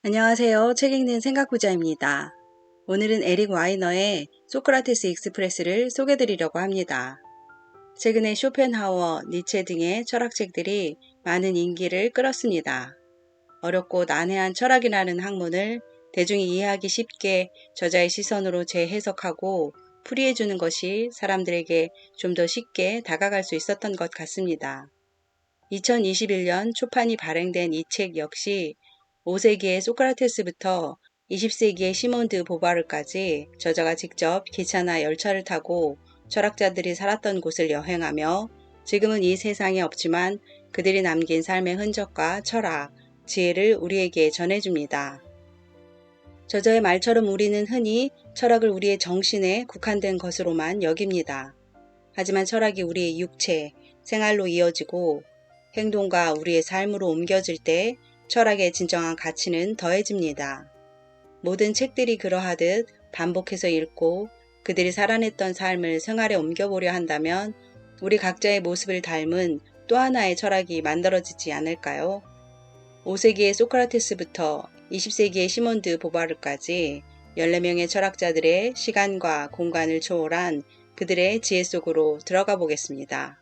안녕하세요. 책 읽는 생각부자입니다. 오늘은 에릭 와이너의 소크라테스 익스프레스를 소개드리려고 합니다. 최근에 쇼펜하우어, 니체 등의 철학책들이 많은 인기를 끌었습니다. 어렵고 난해한 철학이라는 학문을 대중이 이해하기 쉽게 저자의 시선으로 재해석하고 풀이해주는 것이 사람들에게 좀 더 쉽게 다가갈 수 있었던 것 같습니다. 2021년 초판이 발행된 이 책 역시 5세기의 소크라테스부터 20세기의 시몬 드 보바르까지 저자가 직접 기차나 열차를 타고 철학자들이 살았던 곳을 여행하며 지금은 이 세상에 없지만 그들이 남긴 삶의 흔적과 철학, 지혜를 우리에게 전해줍니다. 저자의 말처럼 우리는 흔히 철학을 우리의 정신에 국한된 것으로만 여깁니다. 하지만 철학이 우리의 육체, 생활로 이어지고 행동과 우리의 삶으로 옮겨질 때 철학의 진정한 가치는 더해집니다. 모든 책들이 그러하듯 반복해서 읽고 그들이 살아냈던 삶을 생활에 옮겨보려 한다면 우리 각자의 모습을 닮은 또 하나의 철학이 만들어지지 않을까요? 5세기의 소크라테스부터 20세기의 시몬 드 보바르까지 14명의 철학자들의 시간과 공간을 초월한 그들의 지혜 속으로 들어가 보겠습니다.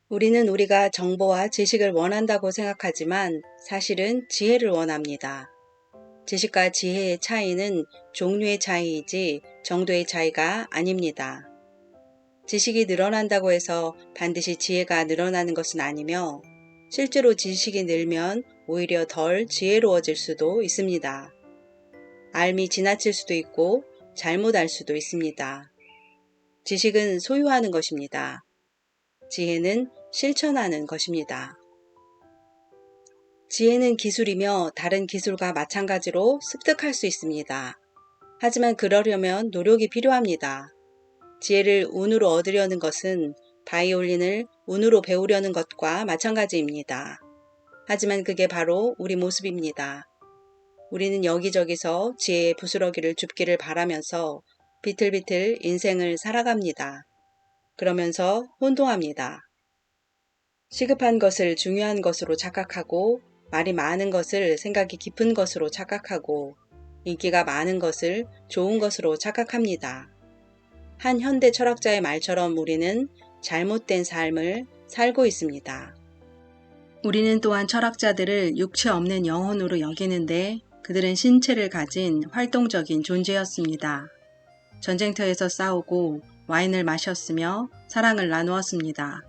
우리는 우리가 정보와 지식을 원한다고 생각하지만 사실은 지혜를 원합니다. 지식과 지혜의 차이는 종류의 차이이지 정도의 차이가 아닙니다. 지식이 늘어난다고 해서 반드시 지혜가 늘어나는 것은 아니며 실제로 지식이 늘면 오히려 덜 지혜로워질 수도 있습니다. 알미 지나칠 수도 있고 잘못 알 수도 있습니다. 지식은 소유하는 것입니다. 지혜는 실천하는 것입니다. 지혜는 기술이며 다른 기술과 마찬가지로 습득할 수 있습니다. 하지만 그러려면 노력이 필요합니다. 지혜를 운으로 얻으려는 것은 바이올린을 운으로 배우려는 것과 마찬가지입니다. 하지만 그게 바로 우리 모습입니다. 우리는 여기저기서 지혜의 부스러기를 줍기를 바라면서 비틀비틀 인생을 살아갑니다. 그러면서 혼동합니다. 시급한 것을 중요한 것으로 착각하고 말이 많은 것을 생각이 깊은 것으로 착각하고 인기가 많은 것을 좋은 것으로 착각합니다. 한 현대 철학자의 말처럼 우리는 잘못된 삶을 살고 있습니다. 우리는 또한 철학자들을 육체 없는 영혼으로 여기는데 그들은 신체를 가진 활동적인 존재였습니다. 전쟁터에서 싸우고 와인을 마셨으며 사랑을 나누었습니다.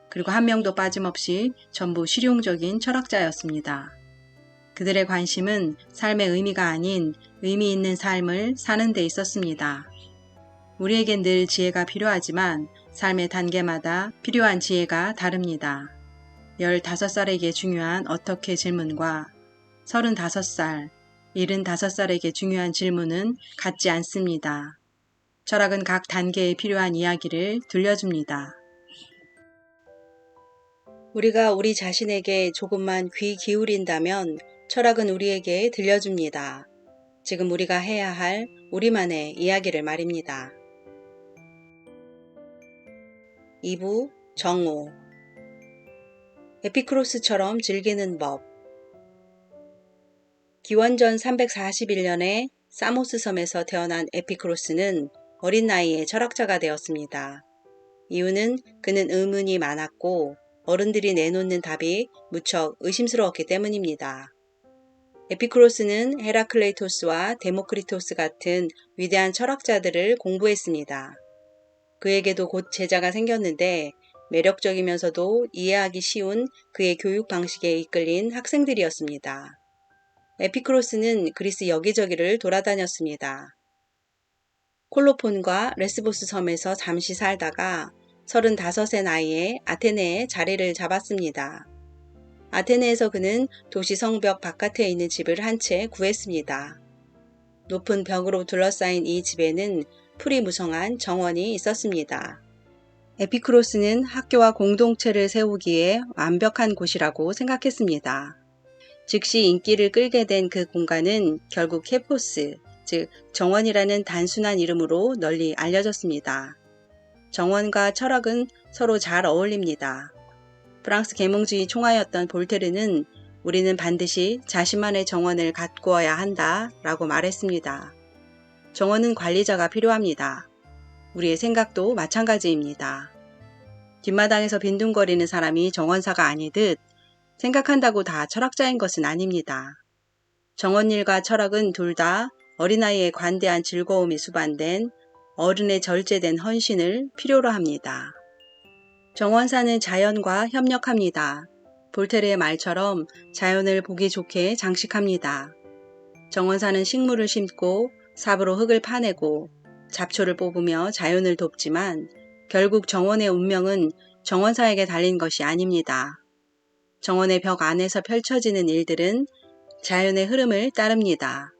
그리고 한 명도 빠짐없이 전부 실용적인 철학자였습니다. 그들의 관심은 삶의 의미가 아닌 의미 있는 삶을 사는 데 있었습니다. 우리에겐 늘 지혜가 필요하지만 삶의 단계마다 필요한 지혜가 다릅니다. 15살에게 중요한 어떻게 질문과 35살, 75살에게 중요한 질문은 같지 않습니다. 철학은 각 단계에 필요한 이야기를 들려줍니다. 우리가 우리 자신에게 조금만 귀 기울인다면 철학은 우리에게 들려줍니다. 지금 우리가 해야 할 우리만의 이야기를 말입니다. 2부 정오 에피크로스처럼 즐기는 법 기원전 341년에 사모스 섬에서 태어난 에피크로스는 어린 나이에 철학자가 되었습니다. 이유는 그는 의문이 많았고 어른들이 내놓는 답이 무척 의심스러웠기 때문입니다. 에피크로스는 헤라클레이토스와 데모크리토스 같은 위대한 철학자들을 공부했습니다. 그에게도 곧 제자가 생겼는데 매력적이면서도 이해하기 쉬운 그의 교육 방식에 이끌린 학생들이었습니다. 에피크로스는 그리스 여기저기를 돌아다녔습니다. 콜로폰과 레스보스 섬에서 잠시 살다가 35의 나이에 아테네에 자리를 잡았습니다. 아테네에서 그는 도시 성벽 바깥에 있는 집을 한 채 구했습니다. 높은 벽으로 둘러싸인 이 집에는 풀이 무성한 정원이 있었습니다. 에피크로스는 학교와 공동체를 세우기에 완벽한 곳이라고 생각했습니다. 즉시 인기를 끌게 된 그 공간은 결국 케포스, 즉 정원이라는 단순한 이름으로 널리 알려졌습니다. 정원과 철학은 서로 잘 어울립니다. 프랑스 계몽주의 총화였던 볼테르는 우리는 반드시 자신만의 정원을 가꾸어야 한다 라고 말했습니다. 정원은 관리자가 필요합니다. 우리의 생각도 마찬가지입니다. 뒷마당에서 빈둥거리는 사람이 정원사가 아니듯 생각한다고 다 철학자인 것은 아닙니다. 정원일과 철학은 둘 다 어린아이의 관대한 즐거움이 수반된 어른의 절제된 헌신을 필요로 합니다. 정원사는 자연과 협력합니다. 볼테르의 말처럼 자연을 보기 좋게 장식합니다. 정원사는 식물을 심고 삽으로 흙을 파내고 잡초를 뽑으며 자연을 돕지만 결국 정원의 운명은 정원사에게 달린 것이 아닙니다. 정원의 벽 안에서 펼쳐지는 일들은 자연의 흐름을 따릅니다.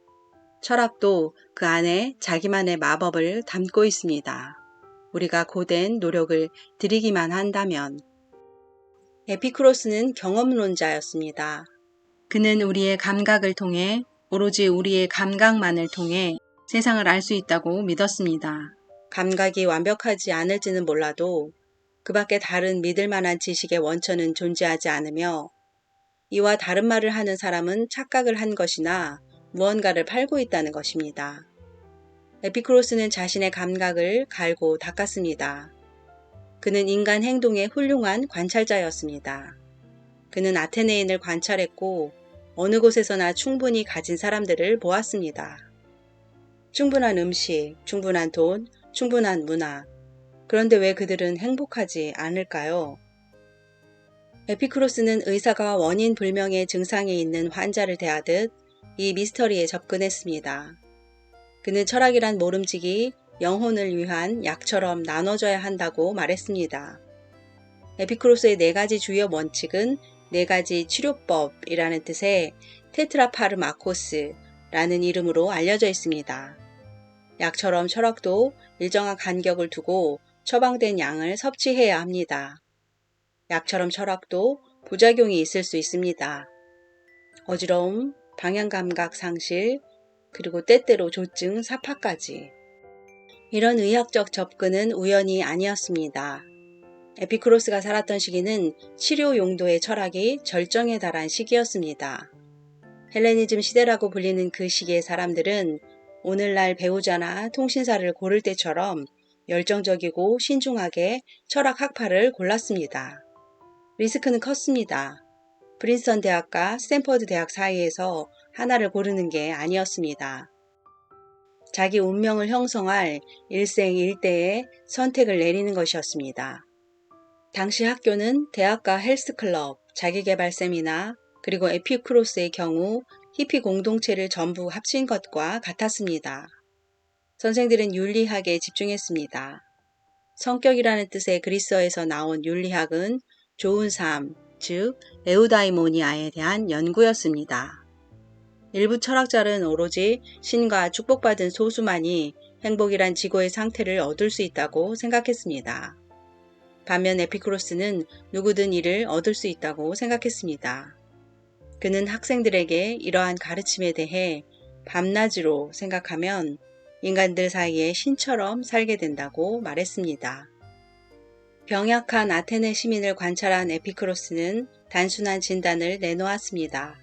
철학도 그 안에 자기만의 마법을 담고 있습니다. 우리가 고된 노력을 들이기만 한다면. 에피쿠로스는 경험론자였습니다. 그는 우리의 감각을 통해 오로지 우리의 감각만을 통해 세상을 알 수 있다고 믿었습니다. 감각이 완벽하지 않을지는 몰라도 그 밖에 다른 믿을 만한 지식의 원천은 존재하지 않으며 이와 다른 말을 하는 사람은 착각을 한 것이나 무언가를 팔고 있다는 것입니다. 에피쿠로스는 자신의 감각을 갈고 닦았습니다. 그는 인간 행동의 훌륭한 관찰자였습니다. 그는 아테네인을 관찰했고 어느 곳에서나 충분히 가진 사람들을 보았습니다. 충분한 음식, 충분한 돈, 충분한 문화. 그런데 왜 그들은 행복하지 않을까요? 에피쿠로스는 의사가 원인 불명의 증상이 있는 환자를 대하듯 이 미스터리에 접근했습니다. 그는 철학이란 모름지기 영혼을 위한 약처럼 나눠져야 한다고 말했습니다. 에피쿠로스의 4가지 주요 원칙은 4가지 치료법이라는 뜻의 테트라파르마코스라는 이름으로 알려져 있습니다. 약처럼 철학도 일정한 간격을 두고 처방된 양을 섭취해야 합니다. 약처럼 철학도 부작용이 있을 수 있습니다. 어지러움, 방향감각 상실, 그리고 때때로 조증, 사파까지. 이런 의학적 접근은 우연이 아니었습니다. 에피쿠로스가 살았던 시기는 치료 용도의 철학이 절정에 달한 시기였습니다. 헬레니즘 시대라고 불리는 그 시기의 사람들은 오늘날 배우자나 통신사를 고를 때처럼 열정적이고 신중하게 철학 학파를 골랐습니다. 리스크는 컸습니다. 프린스턴 대학과 스탠퍼드 대학 사이에서 하나를 고르는 게 아니었습니다. 자기 운명을 형성할 일생일대의 선택을 내리는 것이었습니다. 당시 학교는 대학과 헬스클럽, 자기개발 세미나, 그리고 에피쿠로스의 경우 히피 공동체를 전부 합친 것과 같았습니다. 선생들은 윤리학에 집중했습니다. 성격이라는 뜻의 그리스어에서 나온 윤리학은 좋은 삶, 즉 에우다이모니아에 대한 연구였습니다. 일부 철학자는 오로지 신과 축복받은 소수만이 행복이란 지고의 상태를 얻을 수 있다고 생각했습니다. 반면 에피쿠로스는 누구든 이를 얻을 수 있다고 생각했습니다. 그는 학생들에게 이러한 가르침에 대해 밤낮으로 생각하면 인간들 사이에 신처럼 살게 된다고 말했습니다. 병약한 아테네 시민을 관찰한 에피쿠로스는 단순한 진단을 내놓았습니다.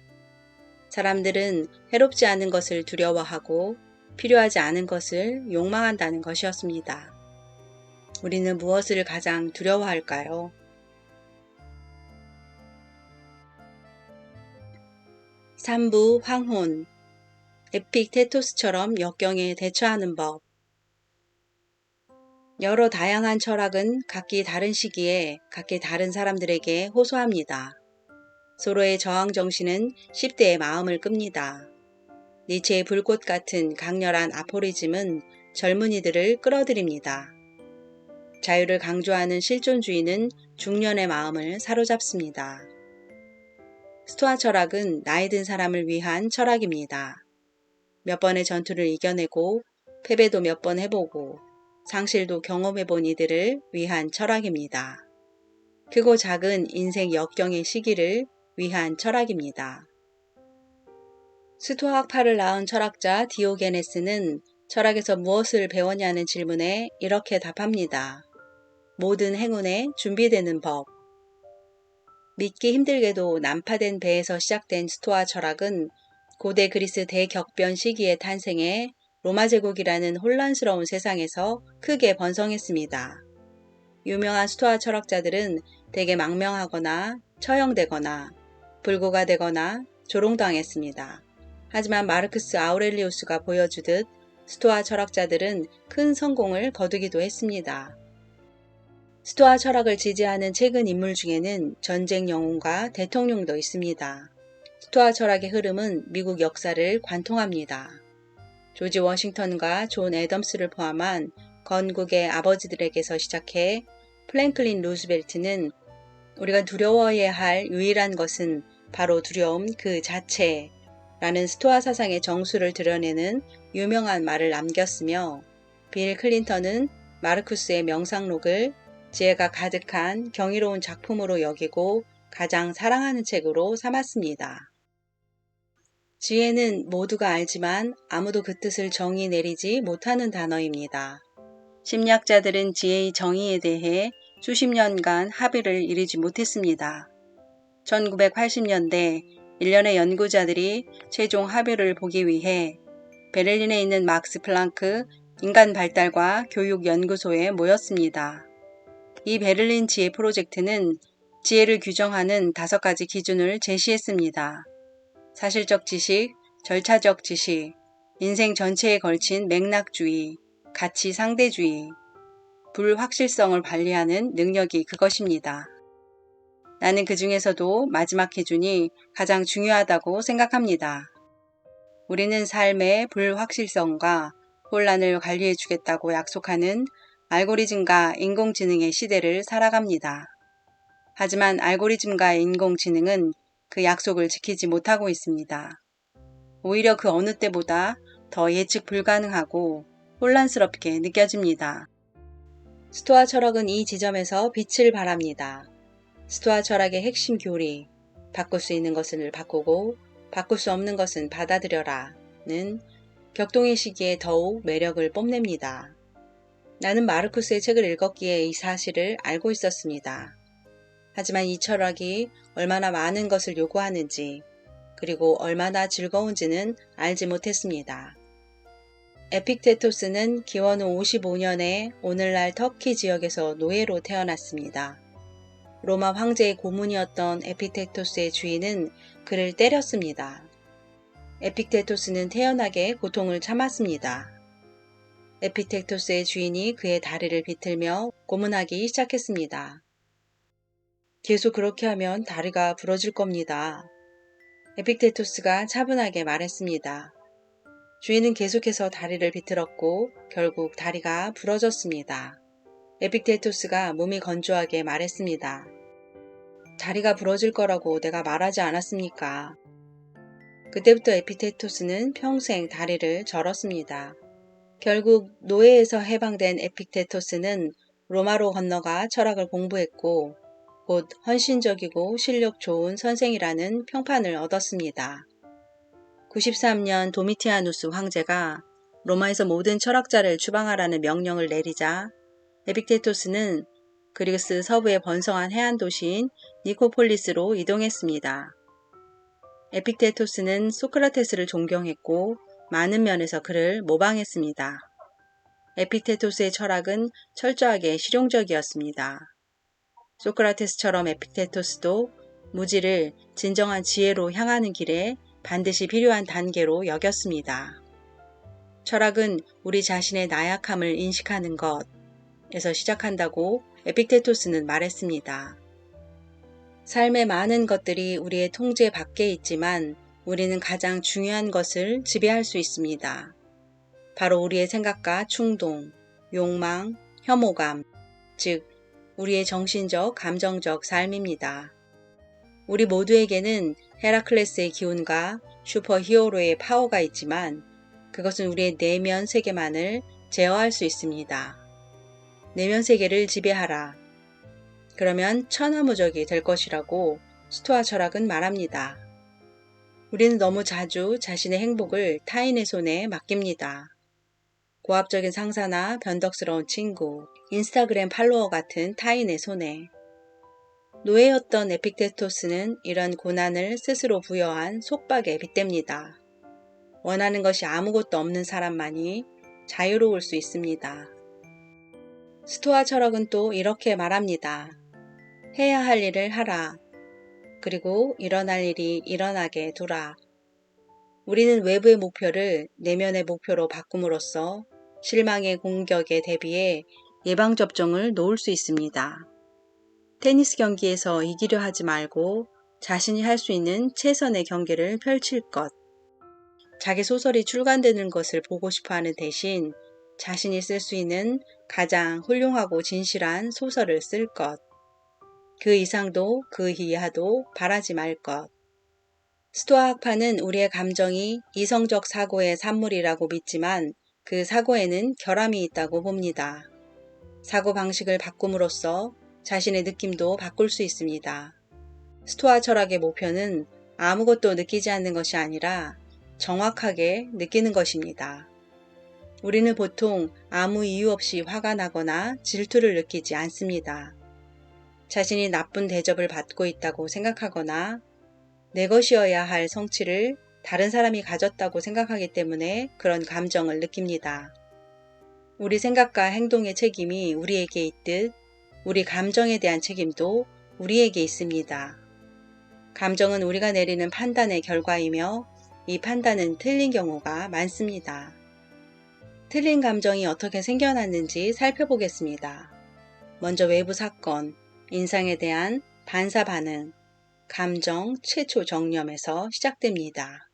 사람들은 해롭지 않은 것을 두려워하고 필요하지 않은 것을 욕망한다는 것이었습니다. 우리는 무엇을 가장 두려워할까요? 삼부 황혼, 에픽테토스처럼 역경에 대처하는 법. 여러 다양한 철학은 각기 다른 시기에 각기 다른 사람들에게 호소합니다. 서로의 저항 정신은 10대의 마음을 끕니다. 니체의 불꽃 같은 강렬한 아포리즘은 젊은이들을 끌어들입니다. 자유를 강조하는 실존주의는 중년의 마음을 사로잡습니다. 스토아 철학은 나이 든 사람을 위한 철학입니다. 몇 번의 전투를 이겨내고 패배도 몇 번 해보고 상실도 경험해본 이들을 위한 철학입니다. 크고 작은 인생 역경의 시기를 위한 철학입니다. 스토아학파를 낳은 철학자 디오게네스는 철학에서 무엇을 배웠냐는 질문에 이렇게 답합니다. 모든 행운에 준비되는 법. 믿기 힘들게도 난파된 배에서 시작된 스토아 철학은 고대 그리스 대격변 시기에 탄생해 로마 제국이라는 혼란스러운 세상에서 크게 번성했습니다. 유명한 스토아 철학자들은 대개 망명하거나 처형되거나 불구가 되거나 조롱당했습니다. 하지만 마르크스 아우렐리우스가 보여주듯 스토아 철학자들은 큰 성공을 거두기도 했습니다. 스토아 철학을 지지하는 최근 인물 중에는 전쟁 영웅과 대통령도 있습니다. 스토아 철학의 흐름은 미국 역사를 관통합니다. 조지 워싱턴과 존 애덤스를 포함한 건국의 아버지들에게서 시작해 프랭클린 루즈벨트는 우리가 두려워해야 할 유일한 것은 바로 두려움 그 자체라는 스토아 사상의 정수를 드러내는 유명한 말을 남겼으며, 빌 클린턴은 마르쿠스의 명상록을 지혜가 가득한 경이로운 작품으로 여기고 가장 사랑하는 책으로 삼았습니다. 지혜는 모두가 알지만 아무도 그 뜻을 정의 내리지 못하는 단어입니다. 심리학자들은 지혜의 정의에 대해 수십 년간 합의를 이루지 못했습니다. 1980년대 일련의 연구자들이 최종 합의를 보기 위해 베를린에 있는 막스 플랑크 인간 발달과 교육 연구소에 모였습니다. 이 베를린 지혜 프로젝트는 지혜를 규정하는 5가지 기준을 제시했습니다. 사실적 지식, 절차적 지식, 인생 전체에 걸친 맥락주의, 가치 상대주의, 불확실성을 관리하는 능력이 그것입니다. 나는 그 중에서도 마지막 기준이 가장 중요하다고 생각합니다. 우리는 삶의 불확실성과 혼란을 관리해 주겠다고 약속하는 알고리즘과 인공지능의 시대를 살아갑니다. 하지만 알고리즘과 인공지능은 그 약속을 지키지 못하고 있습니다. 오히려 그 어느 때보다 더 예측 불가능하고 혼란스럽게 느껴집니다. 스토아 철학은 이 지점에서 빛을 발합니다. 스토아 철학의 핵심 교리, 바꿀 수 있는 것을 바꾸고 바꿀 수 없는 것은 받아들여라는 격동의 시기에 더욱 매력을 뽐냅니다. 나는 마르쿠스의 책을 읽었기에 이 사실을 알고 있었습니다. 하지만 이 철학이 얼마나 많은 것을 요구하는지, 그리고 얼마나 즐거운지는 알지 못했습니다. 에픽테토스는 기원 후 55년에 오늘날 터키 지역에서 노예로 태어났습니다. 로마 황제의 고문이었던 에픽테토스의 주인은 그를 때렸습니다. 에픽테토스는 태연하게 고통을 참았습니다. 에픽테토스의 주인이 그의 다리를 비틀며 고문하기 시작했습니다. 계속 그렇게 하면 다리가 부러질 겁니다. 에픽테토스가 차분하게 말했습니다. 주인은 계속해서 다리를 비틀었고 결국 다리가 부러졌습니다. 에픽테토스가 몸이 건조하게 말했습니다. 다리가 부러질 거라고 내가 말하지 않았습니까? 그때부터 에픽테토스는 평생 다리를 절었습니다. 결국 노예에서 해방된 에픽테토스는 로마로 건너가 철학을 공부했고 곧 헌신적이고 실력 좋은 선생이라는 평판을 얻었습니다. 93년 도미티아누스 황제가 로마에서 모든 철학자를 추방하라는 명령을 내리자 에픽테토스는 그리스 서부의 번성한 해안 도시인 니코폴리스로 이동했습니다. 에픽테토스는 소크라테스를 존경했고 많은 면에서 그를 모방했습니다. 에픽테토스의 철학은 철저하게 실용적이었습니다. 소크라테스처럼 에픽테토스도 무지를 진정한 지혜로 향하는 길에 반드시 필요한 단계로 여겼습니다. 철학은 우리 자신의 나약함을 인식하는 것에서 시작한다고 에픽테토스는 말했습니다. 삶의 많은 것들이 우리의 통제 밖에 있지만 우리는 가장 중요한 것을 지배할 수 있습니다. 바로 우리의 생각과 충동, 욕망, 혐오감, 즉 우리의 정신적, 감정적 삶입니다. 우리 모두에게는 헤라클레스의 기운과 슈퍼히어로의 파워가 있지만 그것은 우리의 내면 세계만을 제어할 수 있습니다. 내면 세계를 지배하라. 그러면 천하무적이 될 것이라고 스토아 철학은 말합니다. 우리는 너무 자주 자신의 행복을 타인의 손에 맡깁니다. 고압적인 상사나 변덕스러운 친구, 인스타그램 팔로워 같은 타인의 손에. 노예였던 에픽테토스는 이런 고난을 스스로 부여한 속박에 빗댑니다. 원하는 것이 아무것도 없는 사람만이 자유로울 수 있습니다. 스토아 철학은 또 이렇게 말합니다. 해야 할 일을 하라. 그리고 일어날 일이 일어나게 두라. 우리는 외부의 목표를 내면의 목표로 바꿈으로써 실망의 공격에 대비해 예방접종을 놓을 수 있습니다. 테니스 경기에서 이기려 하지 말고 자신이 할 수 있는 최선의 경기를 펼칠 것. 자기 소설이 출간되는 것을 보고 싶어 하는 대신 자신이 쓸 수 있는 가장 훌륭하고 진실한 소설을 쓸 것. 그 이상도 그 이하도 바라지 말 것. 스토아 학파는 우리의 감정이 이성적 사고의 산물이라고 믿지만 그 사고에는 결함이 있다고 봅니다. 사고방식을 바꿈으로써 자신의 느낌도 바꿀 수 있습니다. 스토아 철학의 목표는 아무것도 느끼지 않는 것이 아니라 정확하게 느끼는 것입니다. 우리는 보통 아무 이유 없이 화가 나거나 질투를 느끼지 않습니다. 자신이 나쁜 대접을 받고 있다고 생각하거나 내 것이어야 할 성취를 다른 사람이 가졌다고 생각하기 때문에 그런 감정을 느낍니다. 우리 생각과 행동의 책임이 우리에게 있듯 우리 감정에 대한 책임도 우리에게 있습니다. 감정은 우리가 내리는 판단의 결과이며 이 판단은 틀린 경우가 많습니다. 틀린 감정이 어떻게 생겨났는지 살펴보겠습니다. 먼저 외부 사건, 인상에 대한 반사 반응, 감정 최초 정념에서 시작됩니다.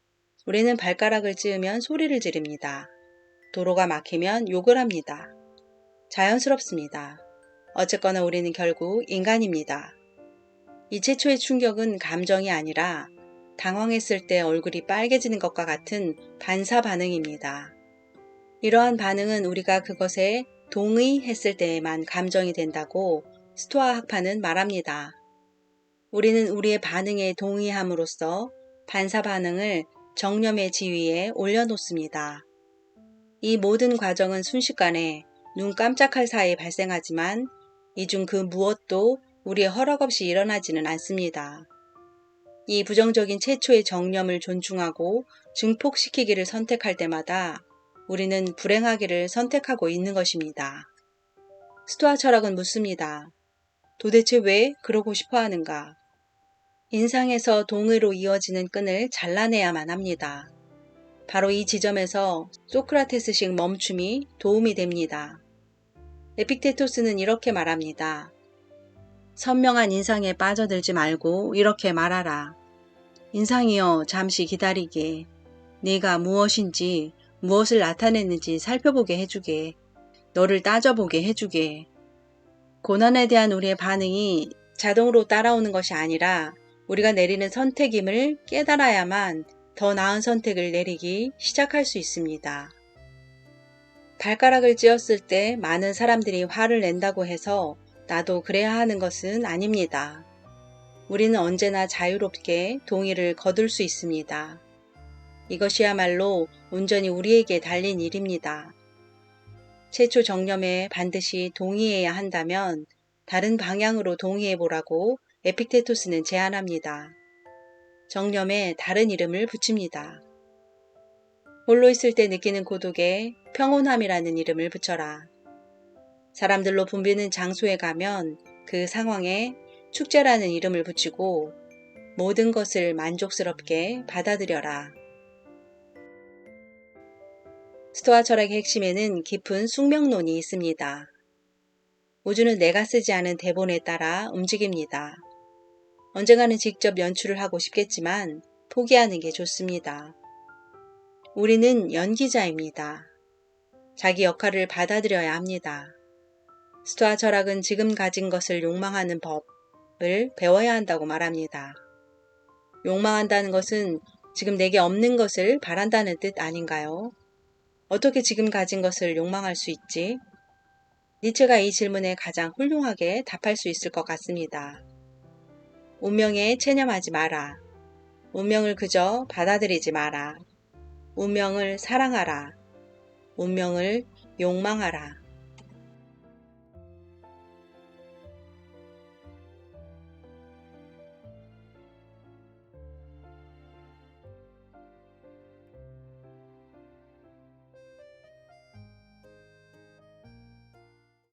우리는 발가락을 찌으면 소리를 지릅니다. 도로가 막히면 욕을 합니다. 자연스럽습니다. 어쨌거나 우리는 결국 인간입니다. 이 최초의 충격은 감정이 아니라 당황했을 때 얼굴이 빨개지는 것과 같은 반사 반응입니다. 이러한 반응은 우리가 그것에 동의했을 때에만 감정이 된다고 스토아 학파는 말합니다. 우리는 우리의 반응에 동의함으로써 반사 반응을 정념의 지위에 올려놓습니다. 이 모든 과정은 순식간에 눈 깜짝할 사이에 발생하지만 이 중 그 무엇도 우리의 허락 없이 일어나지는 않습니다. 이 부정적인 최초의 정념을 존중하고 증폭시키기를 선택할 때마다 우리는 불행하기를 선택하고 있는 것입니다. 스토아 철학은 묻습니다. 도대체 왜 그러고 싶어 하는가? 인상에서 동의로 이어지는 끈을 잘라내야만 합니다. 바로 이 지점에서 소크라테스식 멈춤이 도움이 됩니다. 에픽테토스는 이렇게 말합니다. 선명한 인상에 빠져들지 말고 이렇게 말하라. 인상이여 잠시 기다리게. 네가 무엇인지 무엇을 나타냈는지 살펴보게 해주게. 너를 따져보게 해주게. 고난에 대한 우리의 반응이 자동으로 따라오는 것이 아니라 우리가 내리는 선택임을 깨달아야만 더 나은 선택을 내리기 시작할 수 있습니다. 발가락을 찧었을 때 많은 사람들이 화를 낸다고 해서 나도 그래야 하는 것은 아닙니다. 우리는 언제나 자유롭게 동의를 거둘 수 있습니다. 이것이야말로 온전히 우리에게 달린 일입니다. 최초 정념에 반드시 동의해야 한다면 다른 방향으로 동의해보라고 에픽테토스는 제안합니다. 정념에 다른 이름을 붙입니다. 홀로 있을 때 느끼는 고독에 평온함이라는 이름을 붙여라. 사람들로 붐비는 장소에 가면 그 상황에 축제라는 이름을 붙이고 모든 것을 만족스럽게 받아들여라. 스토아 철학의 핵심에는 깊은 숙명론이 있습니다. 우주는 내가 쓰지 않은 대본에 따라 움직입니다. 언젠가는 직접 연출을 하고 싶겠지만 포기하는 게 좋습니다. 우리는 연기자입니다. 자기 역할을 받아들여야 합니다. 스토아 철학은 지금 가진 것을 욕망하는 법을 배워야 한다고 말합니다. 욕망한다는 것은 지금 내게 없는 것을 바란다는 뜻 아닌가요? 어떻게 지금 가진 것을 욕망할 수 있지? 니체가 이 질문에 가장 훌륭하게 답할 수 있을 것 같습니다. 운명에 체념하지 마라. 운명을 그저 받아들이지 마라. 운명을 사랑하라. 운명을 욕망하라.